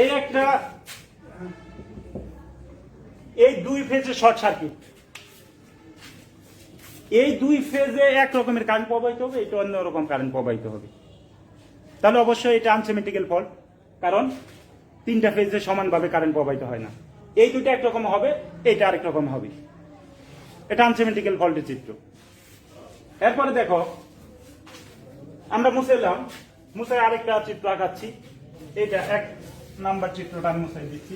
এই একটা এই দুই ফেজে শর্ট সার্কিট, এই দুই ফেজে এক রকমের কারেন্ট প্রবাহিত হবে, এটা অন্য রকম কারেন্ট প্রবাহিত হবে। তাহলে অবশ্যই এটা আনসিমেট্রিক্যাল ফল্ট, কারণ তিনটা ফেজে সমানভাবে কারেন্ট প্রবাহিত হয় না। এই দুটো একরকম হবে, এইটা আরেক রকম হবে। এটা আনসিমেট্রিক্যাল ফল্টের চিত্র। এরপরে দেখো আমরা মুছলাম, মুছে আরেকটা চিত্র আঁকাচ্ছি। এটা 1 নাম্বার চিত্রটা আমি মুছে দিচ্ছি।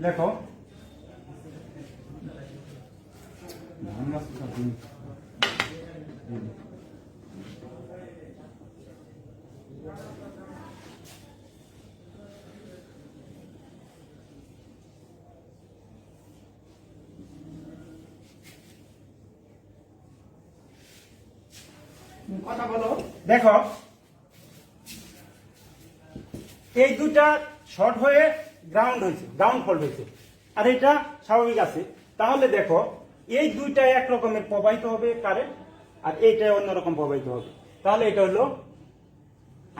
দেখো কথা বলো। দেখো এই দুটা শর্ট হয়ে গ্রাউন্ড হয়েছে, গ্রাউন্ড ফল্ট হয়েছে, আর এটা স্বাভাবিক আছে। তাহলে দেখো এই দুইটা এক রকমের প্রবাহিত হবে কারেন্ট, আর এইটা অন্যরকম প্রবাহিত হবে। তাহলে এটা হলো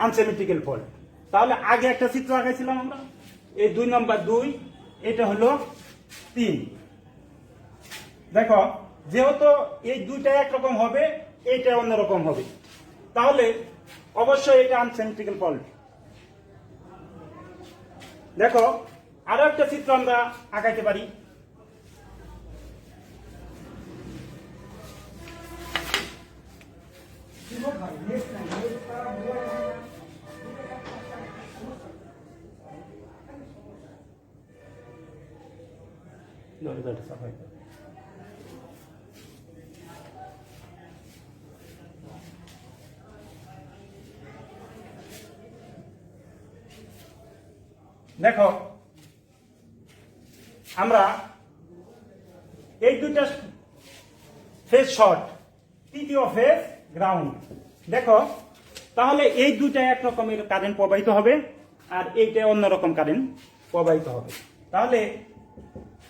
আনসিমেট্রিক্যাল ফল্ট। তাহলে আগে একটা চিত্র আঁকাইছিলাম আমরা, এই 2 নম্বর 2, এটা হলো 3। দেখো যেহেতু এই দুইটা একরকম হবে, এইটা অন্যরকম হবে, তাহলে অবশ্যই এটা আনসিমেট্রিক্যাল ফল্ট। দেখো আরো একটা চিত্র আমরা আঁকাইতে পারি। দেখো আমরা এই দুইটা ফেজ শর্ট, তৃতীয় ফেজ গ্রাউন্ড। দেখো তাহলে এই দুইটা এক রকমের কারেন্ট প্রবাহিত হবে, আর এইটা অন্যরকম কারেন্ট প্রবাহিত হবে। তাহলে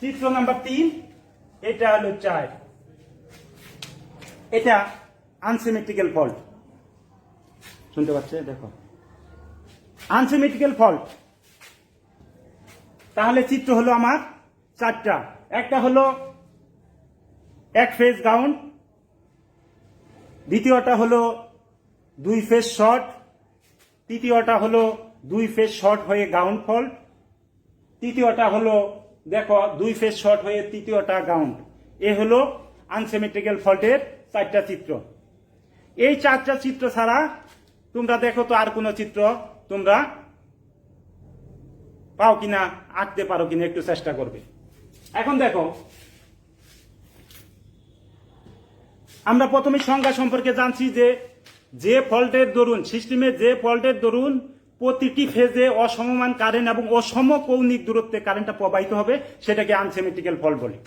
চিত্র নাম্বার 3, এটা হলো 4, এটা আনসিমেট্রিক্যাল ফল্ট। শুনতে পাচ্ছে? দেখো আনসিমেট্রিক্যাল ফল্ট। তাহলে চিত্র হলো আমার 4টা। একটা হলো এক ফেজ গ্রাউন্ড, দ্বিতীয়টা হলো 2 ফেজ শর্ট, তৃতীয়টা হলো 2 ফেজ শর্ট হয়ে গ্রাউন্ড ফল্ট, তৃতীয়টা হলো দেখো 2 ফেজ শর্ট হয়ে তৃতীয়টা গ্রাউন্ড। এ হলো আনসিমেট্রিক্যাল ফল্টের 4টা চিত্র। এই 4টা চিত্র ছাড়া তোমরা দেখো তো আর কোনো চিত্র তোমরা পাও কিনা, আঁকতে পারো কিনা, একটু চেষ্টা করবে। এখন দেখো আমরা প্রথমে সংজ্ঞা সম্পর্কে জানছি যে ফল্টের দরুন, সিস্টেমে যে ফল্টের দরুন প্রতিটি ফেজে অসমমান কারেন্ট এবং অসম কৌণিক দূরত্বে কারেন্টটা প্রবাহিত হবে, সেটাকে আনসিমেট্রিক্যাল ফল্ট বলে।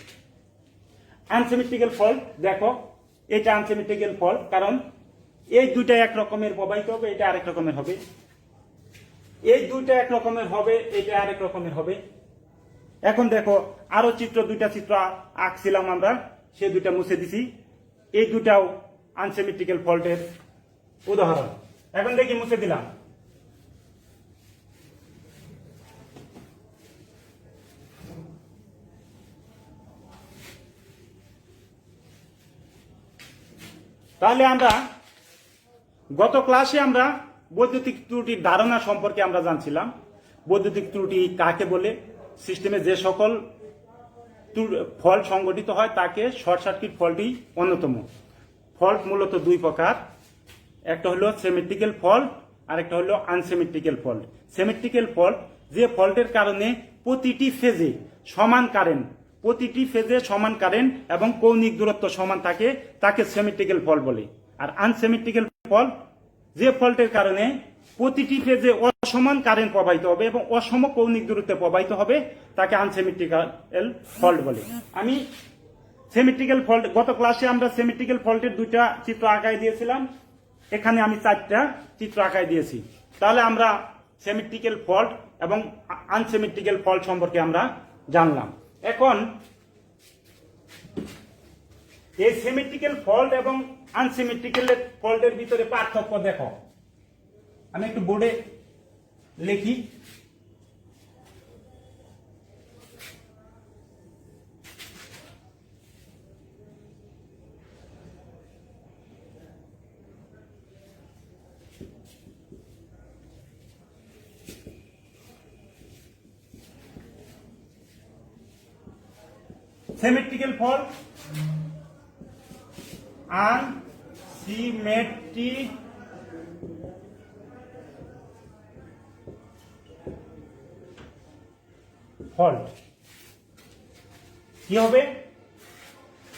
আনসিমেট্রিক্যাল ফল্ট, দেখো এটা আনসিমেট্রিক্যাল ফল্ট, কারণ এই দুইটা এক রকমের প্রবাহিত হবে, এটা আরেক রকমের হবে। এই দুইটা এক রকমের হবে, এটা আরেক রকমের হবে। এখন দেখো আরো চিত্র, 2টা চিত্র আঁকছিলাম আমরা, সে 2টা মুছে দিছি। এই দুটাও আনসিমেট্রিক্যাল ফল্টের উদাহরণ। এখন দেখি মুছে দিলাম। তাহলে আমরা গত ক্লাসে আমরা বৈদ্যুতিক ত্রুটির ধারণা সম্পর্কে আমরা জানছিলাম। বৈদ্যুতিক ত্রুটি কাকে বলে? সিস্টেমে যে সকল ফল্ট সংঘটিত হয় তাকে শর্ট সার্কিট ফল্টই অন্যতম। ফল্ট মূলত 2 প্রকার, একটা হলো সিমেট্রিক্যাল ফল্ট, আর একটা হলো আনসিমেট্রিক্যাল ফল্ট। সিমেট্রিক্যাল ফল্ট যে ফল্টের কারণে প্রতিটি ফেজে সমান কারেন্ট, প্রতিটি ফেজে সমান কারেন্ট এবং কৌণিক দূরত্ব সমান থাকে, তাকে সিমেট্রিক্যাল ফল্ট বলে। আর আনসিমেট্রিক্যাল ফল্ট যে ফল্টের কারণে প্রতিটি ফেজে অসমান কারেন্ট প্রবাহিত হবে এবং অসম কৌণিক দূরত্বে প্রবাহিত হবে, তাকে আনসিমেট্রিক্যাল ফল্ট বলে। আমি সিমেট্রিক্যাল ফল্ট, গত ক্লাসে আমরা সিমেট্রিক্যাল ফল্টের 2টা চিত্র আঁকাই দিয়েছিলাম, এখানে আমি 4টা চিত্র আঁকাই দিয়েছি। তাহলে আমরা সিমেট্রিক্যাল ফল্ট এবং আনসিমেট্রিক্যাল ফল্ট সম্পর্কে আমরা জানলাম। এখন এই সিমেট্রিক্যাল ফল্ট এবং আনসিমেট্রিক্যাল ফল্টের ভিতরে পার্থক্য দেখো। আমি একটু বোর্ডে লিখি। Symmetrical fault, unsymmetric fault কি হবে?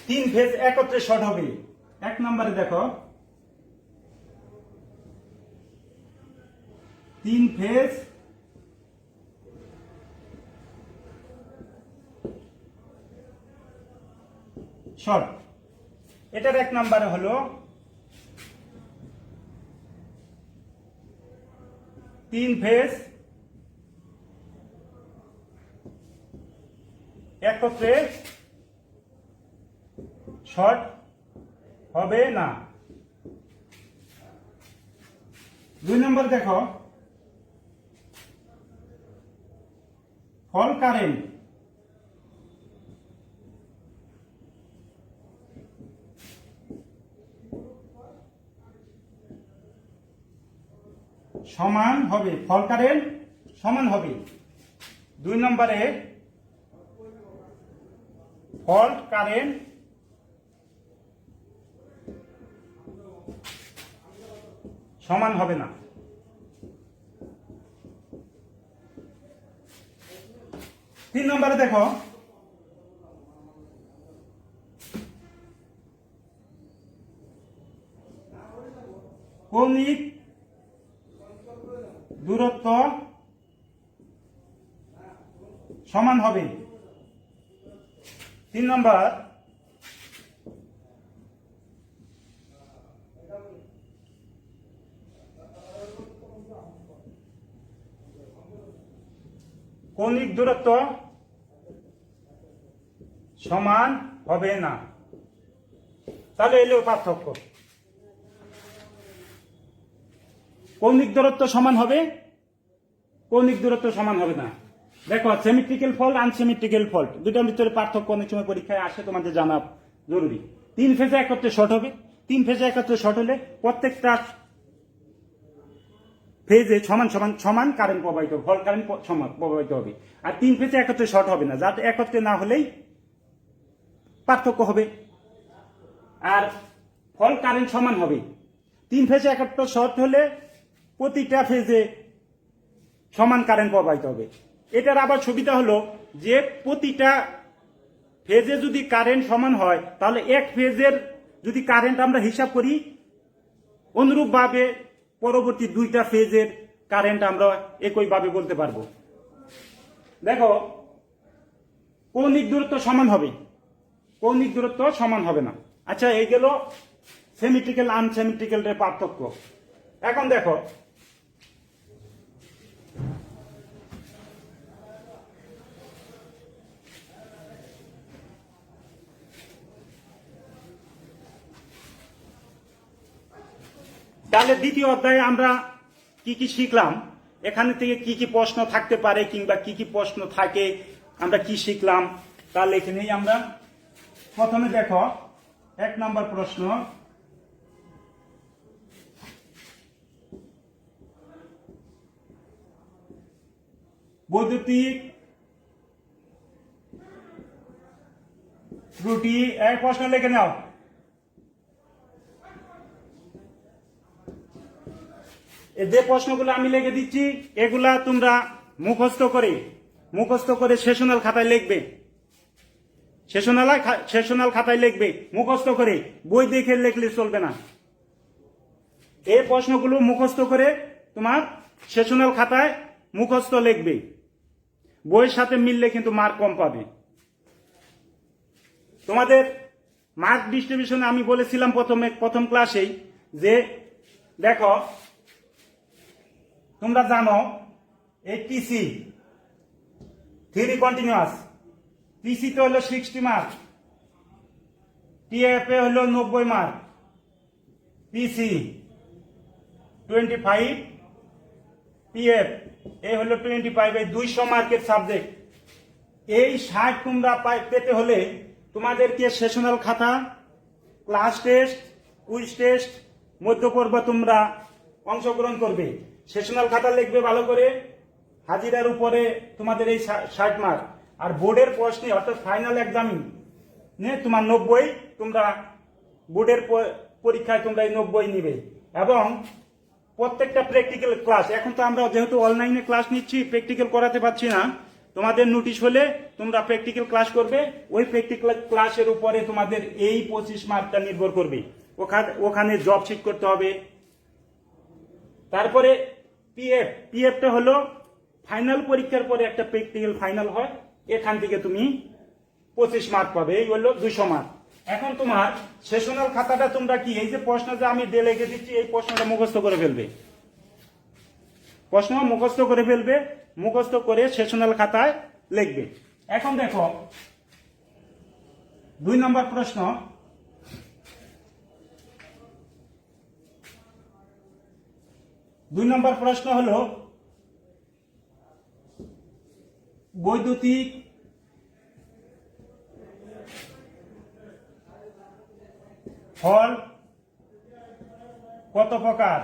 3 ফেজ একত্রে শর্ট হবে। এক নম্বরে দেখো 3 ফেজ শর্ট। এটার এক নম্বরে হলো 3 ফেজ একত্রে শর্ট হবে না। 2 নম্বর দেখো ফল্ট কারেন্ট সমান হবে, ফল্ট কারেন্ট সমান হবে। 2 নম্বরে ফল্ট কারেন্ট সমান হবে না। 3 নম্বরে দেখো কৌণিক দূরত্ব সমান হবে। 3 নম্বর কৌণিক দূরত্ব সমান হবে না। তাহলে এলো পার্থক্য। কৌণিক দূরত্ব সমান হবে, কৌণিক দূরত্ব সমান হবে না। দেখো সিমেট্রিক্যাল ফল্ট, আনসিমেট্রিক্যাল ফল্ট দুটোর ভিতরে পার্থক্য অনেক সময় পরীক্ষায় আসে, তোমাদের জানা জরুরি। 3 ফেজে একত্রে শর্ট হবে। 3 ফেজে একত্রে শর্ট হলে প্রত্যেকটা ফেজে সমান সমান সমান কারেন্ট প্রবাহিত, ফল্ট কারেন্ট সমান প্রবাহিত হবে। আর 3 ফেজে একত্রে শর্ট হবে না, যাতে একত্রে না হলেই পার্থক্য হবে। আর ফল্ট কারেন্ট সমান হবে। 3 ফেজে একত্রে শর্ট হলে প্রতিটা ফেজে সমান কারেন্ট প্রবাহিত হবে। এটার আবার সুবিধা হলো যে প্রতিটা ফেজে যদি কারেন্ট সমান হয়, তাহলে এক ফেজের যদি কারেন্ট আমরা হিসাব করি, অনুরূপভাবে পরবর্তী 2টা ফেজের কারেন্ট আমরা একইভাবে বলতে পারবো। দেখো কৌণিক দূরত্ব সমান হবে, কৌণিক দূরত্ব সমান হবে না। আচ্ছা, এই গেল সিমেট্রিক্যাল আনসিমেট্রিক্যাল এর পার্থক্য। এখন দেখো তাহলে দ্বিতীয় অধ্যায়ে আমরা কি কি শিখলাম, এখানে থেকে কি কি প্রশ্ন থাকতে পারে কিংবা কি কি প্রশ্ন থাকে, আমরা কি শিখলাম, তাহলে এখানেই আমরা প্রথমে দেখো 1 নম্বর প্রশ্ন, বৈদ্যুতিক ত্রুটি। এক প্রশ্ন লিখে নাও। যে প্রশ্নগুলো আমি লিখে দিচ্ছি এগুলা তোমরা মুখস্থ করে সেশনাল খাতায় লিখবে, সেশনাল খাতায় লিখবে মুখস্থ করে, বই দেখে লিখলে চলবে না। এই প্রশ্নগুলো মুখস্থ করে তোমার সেশনাল খাতায় মুখস্থ লিখবে, বইয়ের সাথে মিললে কিন্তু মার্ক কম পাবে। তোমাদের মার্ক ডিস্ট্রিবিউশনে আমি বলেছিলাম প্রথম ক্লাসেই যে দেখো তোমরা জানো এই টিসি 3 কন্টিনিউয়াস, টিসি তো হলো 60 মার্ক, টিএফ এ হলো 90 মার্ক, পিসি 25, পিএফ এ হলো 25, এই 200 মার্কের সাবজেক্ট। এই 60 তোমরা পেতে হলে তোমাদেরকে সেশনাল খাতা, ক্লাস টেস্ট, কুইজ টেস্ট, মধ্যপর্ব তোমরা অংশগ্রহণ করবে। সেশনাল খাতা লিখবে ভালো করে, হাজিরার উপরে তোমাদের এই 60 মার্ক, আর বোর্ডের প্রশ্নে অর্থাৎ ফাইনাল এক্সামে তোমার 90, তোমরা বোর্ডের পরীক্ষায় তোমরা এই 90 নিবে। এবং প্রত্যেকটা প্র্যাকটিক্যাল ক্লাস, এখন তো আমরা যেহেতু অনলাইনে ক্লাস নিচ্ছি, প্র্যাকটিক্যাল করাতে পারছি না, তোমাদের নোটিশ হলে তোমরা প্র্যাকটিক্যাল ক্লাস করবে, ওই প্র্যাকটিক্যাল ক্লাসের উপরে তোমাদের এই 25 মার্কটা নির্ভর করবে। ওখানে জব শিট করতে হবে। তারপরে পিএফটা হলো ফাইনাল পরীক্ষার পরে একটা প্র্যাকটিক্যাল ফাইনাল হয়, এখান থেকে তুমি 25 মার্ক পাবে, এই হলো 200 মার্ক। এখন তোমার সেশনাল খাতাটা তোমরা কি, এই যে প্রশ্ন যে আমি লিখে দিচ্ছি, এই প্রশ্নটা মুখস্থ করে ফেলবে, প্রশ্ন মুখস্থ করে ফেলবে, মুখস্থ করে সেশনাল খাতায় লিখবে। এখন দেখো 2 নম্বর প্রশ্ন, হলো বৈদ্যুতিক ফল কত প্রকার?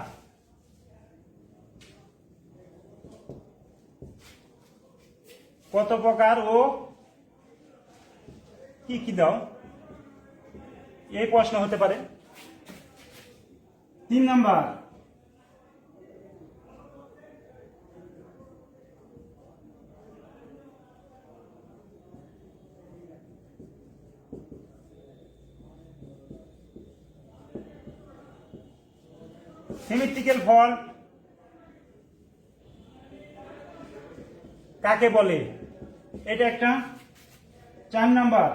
কত প্রকার ও কি কি দাও, এই প্রশ্ন হতে পারে। 3 নাম্বার, সিমেট্রিক্যাল ফল কাকে বলে? এটা একটা। 4 নাম্বার,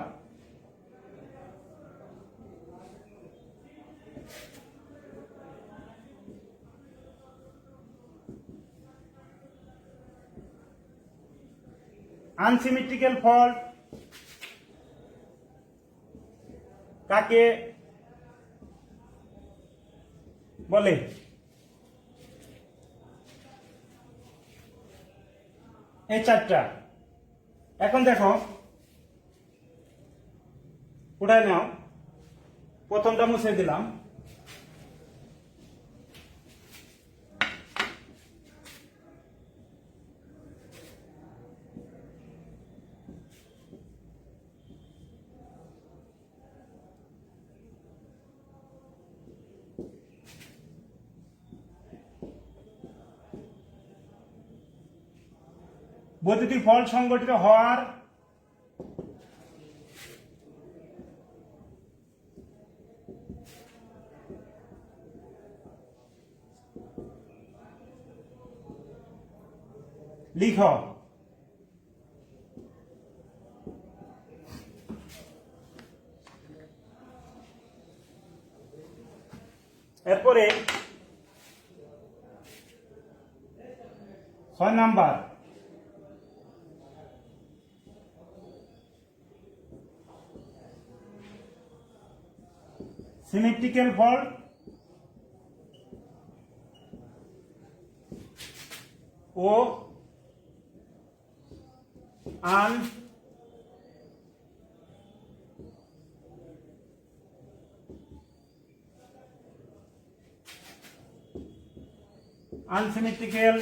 আনসিমেট্রিক্যাল ফল কাকে বলে? এই 4টা। এখন দেখো, উঠায় নাও, প্রথমটা মুছে দিলাম। বৈদ্যুতিক ফল সংগঠিত হওয়ার লিখ। এরপরে 6 নাম্বার, সিমেট্রিক্যাল ফল্ট ও আনসিমেট্রিক্যাল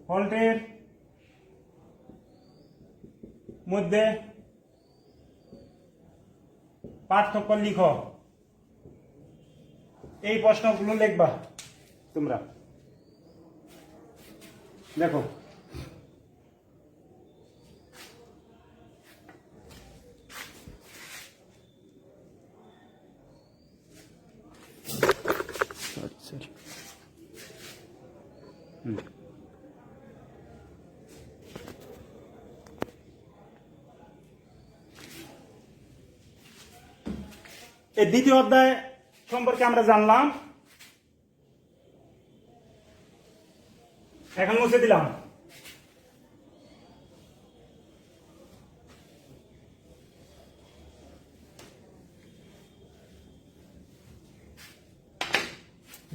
ফল্টের মধ্যে পার্থক্য লিখো। এই প্রশ্নগুলো লিখবা তোমরা। দেখো, এই দ্বিতীয় অধ্যায় সম্পর্কে আমরা জানলাম। এখন মুছে দিলাম।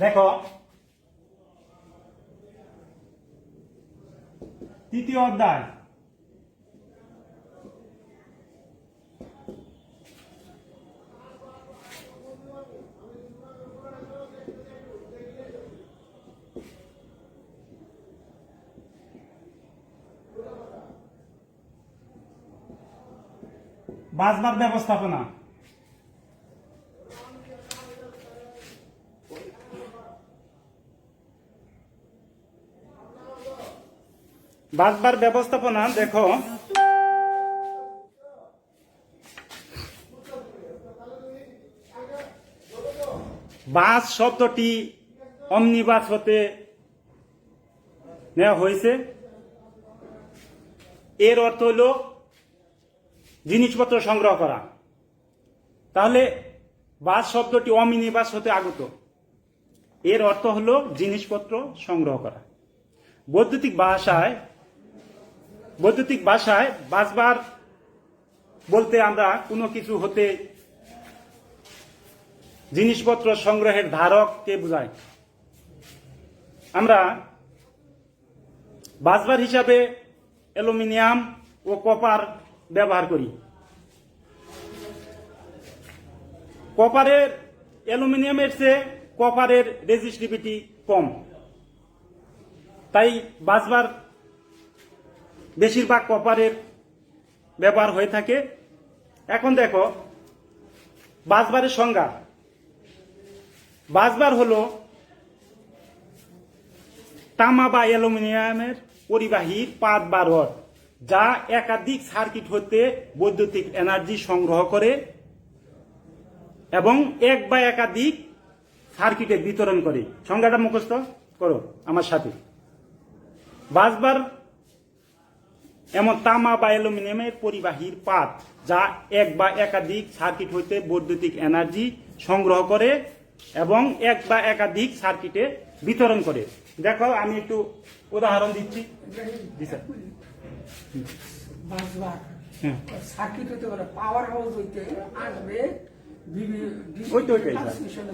দেখো তৃতীয় অধ্যায় বাসবার ব্যবস্থাপনা। বাসবার ব্যবস্থাপনা দেখো বাস শব্দটি অমনিবাস হতে নেওয়া হয়েছে। এর অর্থ হলো জিনিসপত্র সংগ্রহ করা। তাহলে বাস শব্দটি অমিনিবাস হতে আগত, এর অর্থ হলো জিনিসপত্র সংগ্রহ করা। বৈদ্যুতিক ভাষায় বাসবার বলতে আমরা কোনো কিছু হতে জিনিসপত্র সংগ্রহের ধারককে বোঝাই। আমরা বাসবার হিসাবে অ্যালুমিনিয়াম ও কপার ব্যবহার করি। অ্যালুমিনিয়ামের চেয়ে কপারের রেজিস্টিভিটি কম, তাই বাসবার বেশিরভাগ কপারের ব্যবহার হয়ে থাকে। এখন দেখো বাসবারের সংজ্ঞা। বাসবার হলো তামা বা অ্যালুমিনিয়ামের পরিবাহী পাত বা রড, যা একাধিক সার্কিট হতে বৈদ্যুতিক এনার্জি সংগ্রহ করে এবং এক বা একাধিক সার্কিটে বিতরণ করে। সংজ্ঞাটা মুখস্থ করো আমার সাথে। বাসবার এমন তামা বা অ্যালুমিনিয়ামের পরিবাহীর পাত, যা এক বা একাধিক সার্কিট হইতে বৈদ্যুতিক এনার্জি সংগ্রহ করে এবং এক বা একাধিক সার্কিটে বিতরণ করে। দেখো আমি একটু উদাহরণ দিচ্ছি। জি স্যার। সার্কিট হতে পারে, পাওয়ার হাউস হইতে আসবে,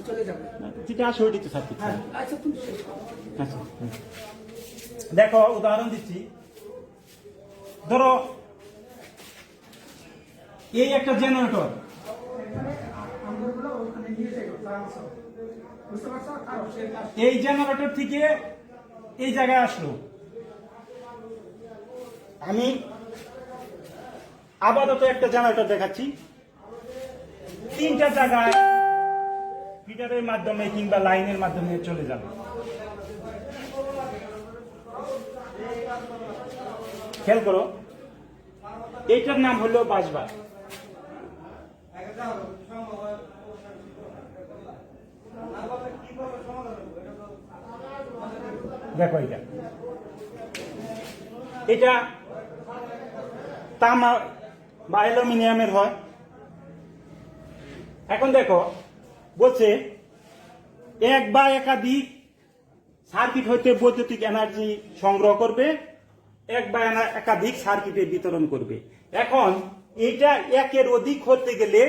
চলে যাবে। যেটা আসে ওইটাই তো সার্কিট। আচ্ছা তুমি শেষ করো। আচ্ছা দেখো উদাহরণ দিচ্ছি। ধরো এই একটা জেনারেটর, এই জেনারেটর থেকে এই জায়গায় আসলো। আমি আপাতত একটা জেনারেটর দেখাচ্ছি। তিনটা জায়গায় ফিডারের মাধ্যমে কিংবা লাইনের মাধ্যমে চলে যাবে। খেয়াল করো, এইটার নাম হলো বাসবার। দেখো এটা তামা বা অ্যালুমিনিয়ামের হয়। এখন দেখো বলছে এক বা একাধিক সার্কিট হইতে বৈদ্যুতিক এনার্জি সংগ্রহ করবে, এক বা একাধিক সার্কিটে বিতরণ করবে। এখন এটা একের অধিক হতে গেলে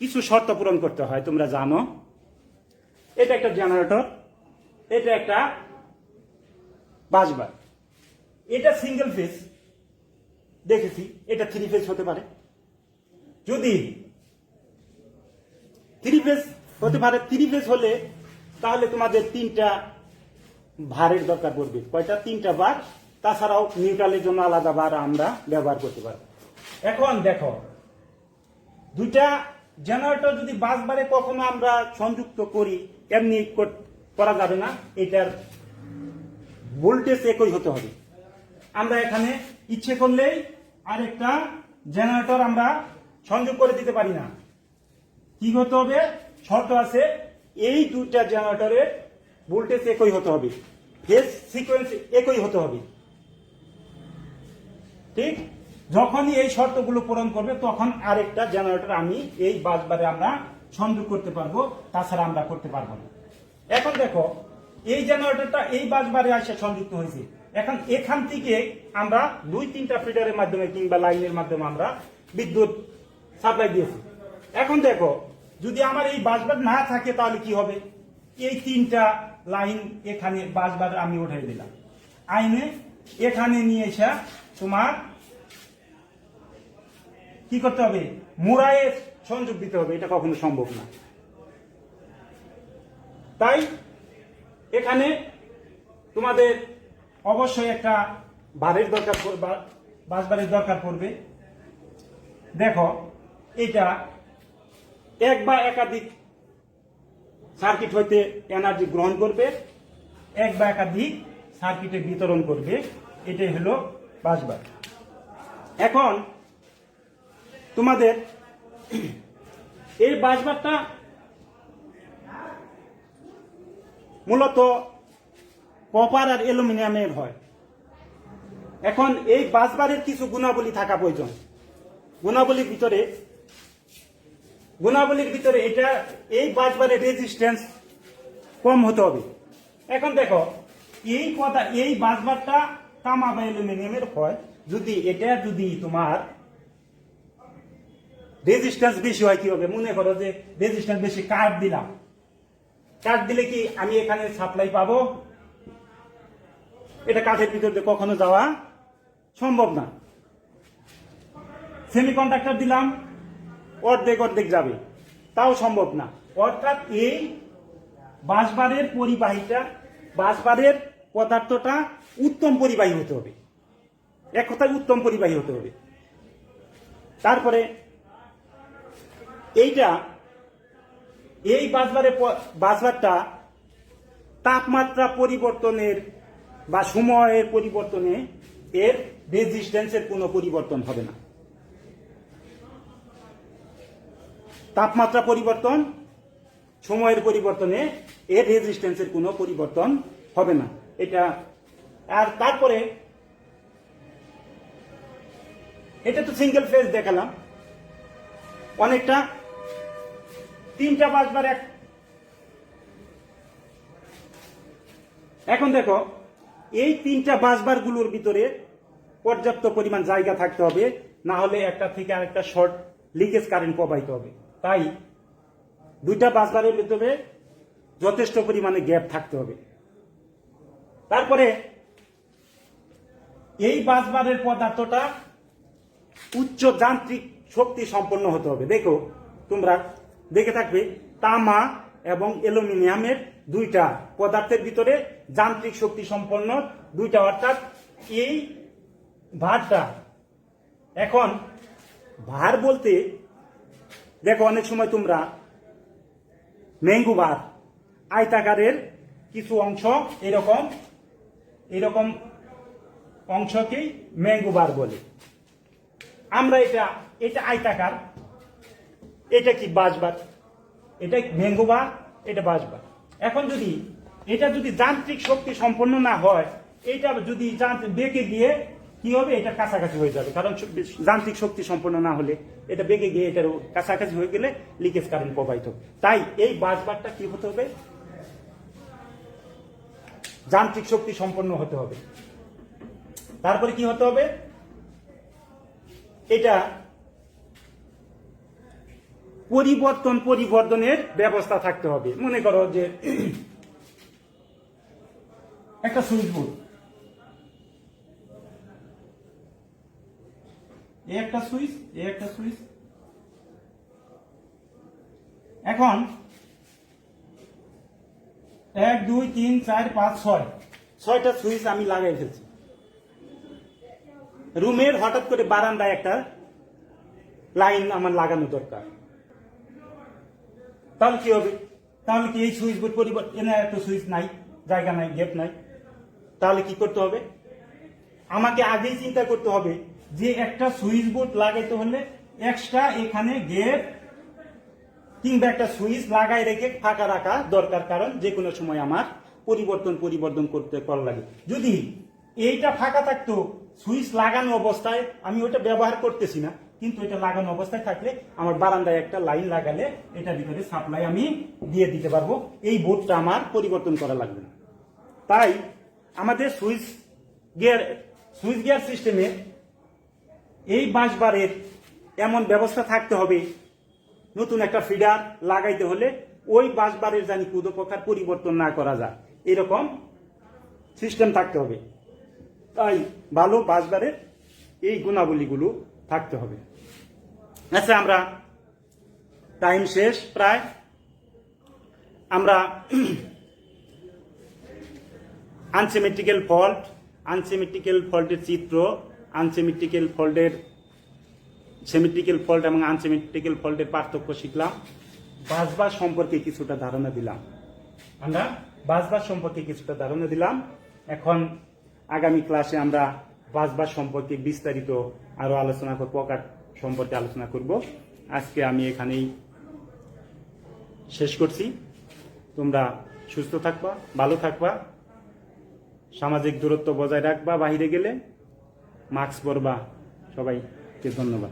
কিছু শর্ত পূরণ করতে হয়, তোমরা জানো। এটা একটা জেনারেটর, এটা একটা বাসবার। এটা সিঙ্গেল ফেজ দেখেছি, এটা 3 ফেজ হতে পারে। যদি 3 ফেজ হতে পারে, 3 ফেজ হলে তাহলে তোমাদের 3টা ভারের দরকার পড়বে। কয়টা? 3টা বার। তাছাড়াও নিউট্রালের জন্য আলাদা বার আমরা ব্যবহার করতে পারবো। এখন দেখো, দুইটা জেনারেটর যদি বাসবারে কখনো আমরা সংযুক্ত করি, এমনি করা যাবে না। এটার ভোল্টেজ একই হতে হবে। আমরা এখানে ইচ্ছে করলেই আরেকটা জেনারেটর আমরা সংযোগ করে দিতে পারি না। কি হতে হবে? শর্ত আছে, এই দুইটা জেনারেটরের ভোল্টেজ একই হতে হবে, ফেজ সিকোয়েন্স একই হতে হবে। ঠিক, যখনই এই শর্তগুলো পূরণ করবে তখন আরেকটা জেনারেটর আমি এই বাসবারে আমরা সংযোগ করতে পারবো, তাছাড়া আমরা করতে পারবো না। এখন দেখো, এই জেনারেটরটা এই বাসবারে এসে সংযুক্ত হয়েছে। এখন এখান থেকে আমরা 2-3টা ফিডারের মাধ্যমে কিংবা লাইনের মাধ্যমে আমরা বিদ্যুৎ সাপ্লাই দিয়েছি। এখন দেখো, যদি আমার এই বাসবার না থাকে তাহলে কি হবে? এই তিনটা লাইন এখানে বাসবার আমি উঠাই দিলাম, আইনে এখানে নিয়ে এসে তোমার কি করতে হবে, মোড়ায়ে সংযোগ দিতে হবে। এটা কখনো সম্ভব না। তাই এখানে তোমাদের অবশ্যই একটা বারের দরকার, বাসবারের দরকার পড়বে। দেখো এটা এক বা একাধিক সার্কিট হইতে এনার্জি গ্রহণ করবে, এক বা একাধিক সার্কিটে বিতরণ করবে। এটাই হলো বাসবার। এখন তোমাদের এই বাসবারটা মূলত কপার আর অ্যালুমিনিয়ামের হয়। এখন এই বাসবারের কিছু গুণাবলী থাকা প্রয়োজন। গুণাবলীর ভিতরে এটা এই বাসবারের রেজিস্ট্যান্স কম হতে হবে। এখন দেখো এই বাসবারটা তামা বা অ্যালুমিনিয়ামের হয় যদি এটা যদি তোমার রেজিস্ট্যান্স বেশি হয়, কি হবে, মনে করো যে রেজিস্ট্যান্স বেশি, কাট দিলাম, কাট দিলে কি আমি এখানে সাপ্লাই পাবো? এটা কাঠের ভিতর দিয়ে কখনো যাওয়া সম্ভব না। সেমিকন্ডাক্টর দিলাম, অর্ধেক যাবে, তাও সম্ভব না। অর্থাৎ এই বাসবারের বাসবারের পদার্থটা উত্তম পরিবাহী হতে হবে, এক কথায় উত্তম পরিবাহী হতে হবে। তারপরে এই বাসবারটা তাপমাত্রা পরিবর্তনের বা সময়ের পরিবর্তনে এর রেজিস্ট্যান্সের কোনো পরিবর্তন হবে না। তাপমাত্রা পরিবর্তন, সময়ের পরিবর্তনে এর রেজিস্ট্যান্সের কোনো পরিবর্তন হবে না। এটা আর তারপরে এটা তো সিঙ্গেল ফেজ দেখালাম, অনেকটা তিনটা বাসবার এখন দেখো এই তিনটা বাসবার গুলোর ভিতরে পর্যাপ্ত পরিমাণ জায়গা থাকতে হবে, না হলে একটা থেকে আরেকটা শর্ট লিকেজ কারেন্ট প্রবাহিত হবে। তাই দুইটা বাসবারের ভিতরে যথেষ্ট পরিমাণে গ্যাপ থাকতে হবে। তারপরে এই বাসবারের পদার্থটা উচ্চ যান্ত্রিক শক্তি সম্পন্ন হতে হবে। দেখো তোমরা দেখে থাকবে তামা এবং অ্যালুমিনিয়ামের দুইটা পদার্থের ভিতরে যান্ত্রিক শক্তি সম্পন্ন দুইটা, অর্থাৎ এই ভারটা, এখন ভার বলতে দেখো অনেক সময় তোমরা ম্যাঙ্গো ভার, আয়তাকারের কিছু অংশ এরকম অংশকেই ম্যাঙ্গো ভার বলে। আমরা এটা আয়তাকার, এটা কি বাসবার, এটা ম্যাঙ্গো ভার, এটা বাসবার। এখন এটা যদি যান্ত্রিক শক্তি সম্পন্ন না হয়, এটা যদি বেঁকে গিয়ে কি হবে, এটা কাছাকাছি হয়ে যাবে। কারণ যান্ত্রিক শক্তি সম্পন্ন না হলে এটা বেঁকে গিয়ে এটার কাছাকাছি হয়ে গেলে লিকেজ কারেন্ট প্রবাহিত। তাই এই বাসবারটা কি হতে হবে, যান্ত্রিক শক্তি সম্পন্ন হতে হবে। তারপরে কি হতে হবে, এটা পরিবর্তনের ব্যবস্থা থাকতে হবে। মনে করো যে একটা সুইচ বোর্ড, একটা সুইচ, এখন 1 2 3 4 5 6 6টা সুইচ আমি লাগাই ফেলছি। রুমের হঠাৎ করে বারান্দায় একটা লাইন আমার লাগানো দরকার, তাহলে কি হবে? তাহলে কি এই সুইচ বোর্ড পরিবর্তন, একটা সুইচ নাই, জায়গা নাই, গ্যাপ নাই, তাহলে কি করতে হবে? আমাকে আগেই চিন্তা করতে হবে যে একটা সুইচ বোর্ড লাগাইতে হলে এক্সট্রা এখানে গ্যাপ কিংবা একটা সুইচ লাগাই রেখে ফাঁকা রাখা দরকার। কারণ যে কোনো সময় আমার পরিবর্তন করতে করা লাগে। যদি এইটা ফাঁকা থাকতো, সুইচ লাগানো অবস্থায়, আমি ওটা ব্যবহার করতেছি না, কিন্তু এটা লাগানো অবস্থায় থাকলে আমার বারান্দায় একটা লাইন লাগালে এটার ভিতরে সাপ্লাই আমি দিয়ে দিতে পারবো, এই বোর্ডটা আমার পরিবর্তন করা লাগবে না। তাই আমাদের সুইচ গিয়ার সিস্টেমে এই বাসবারের এমন ব্যবস্থা থাকতে হবে, নতুন একটা ফিডার লাগাইতে হলে ওই বাসবারের জানি কুদো প্রকার পরিবর্তন না করা যায় এরকম সিস্টেম থাকতে হবে। তাই ভালো বাসবারের এই গুণাবলীগুলো থাকতে হবে। আচ্ছা, আমরা টাইম শেষ প্রায়। আমরা আনসিমেট্রিক্যাল ফল্টের চিত্র, আনসিমেট্রিক্যাল ফল্টের সিমেট্রিক্যাল ফল্ট এবং আনসিমেট্রিক্যাল ফল্টের পার্থক্য শিখলাম। বাসবাস সম্পর্কে কিছুটা ধারণা দিলাম। আমরা বাসবাস সম্পর্কে কিছুটা ধারণা দিলাম। এখন আগামী ক্লাসে আমরা বাসবাস সম্পর্কে বিস্তারিত আরো আলোচনা করব, প্রকার সম্পর্কে আলোচনা করব। আজকে আমি এখানেই শেষ করছি। তোমরা সুস্থ থাকবা, ভালো থাকবা, সামাজিক দূরত্ব বজায় রাখবা, বাইরে গেলে মাস্ক পরবা। সবাইকে ধন্যবাদ।